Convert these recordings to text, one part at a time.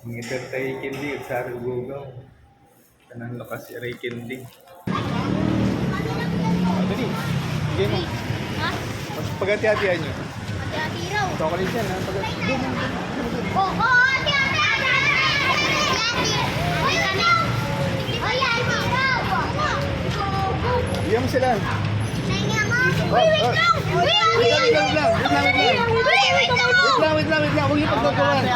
Ngiter tayo kindi at sa Rugugaw. Kanang lakas si Ray Kindi. Dali. Sige mo. Ha? Pagati-hatihan nyo. Hati-hati raw. Chocolate yan ha. Oh, hati-hati! Hati-hati! Uy, ano? Uy, hati raw! Bigyan mo sila. Uy, wait lang! Wait lang. Huwag niyo pagkagawan.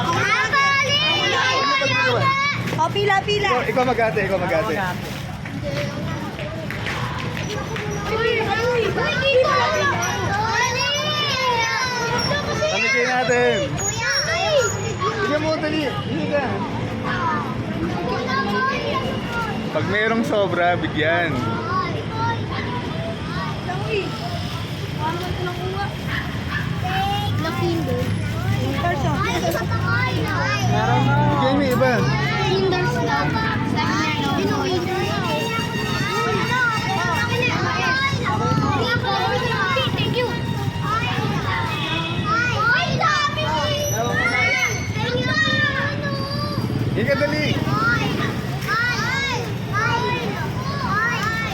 Oh, pila. Ikaw mag-ate. Panikin natin. Bigyan mo, dali. Bigyan ka. Pag mayroong sobra, bigyan. Bigyan mo iba. Thank you. Ika, dali.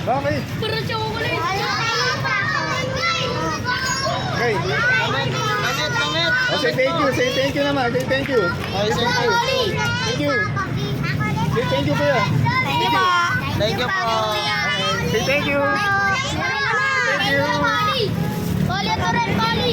Bakit? Pero chocolate. Okay. Oh, say thank you naman. Say thank you. Thank you. Say thank you kuya. Thank you po. Thank you po. Say thank you. Thank you. Poli ito rin, Poli.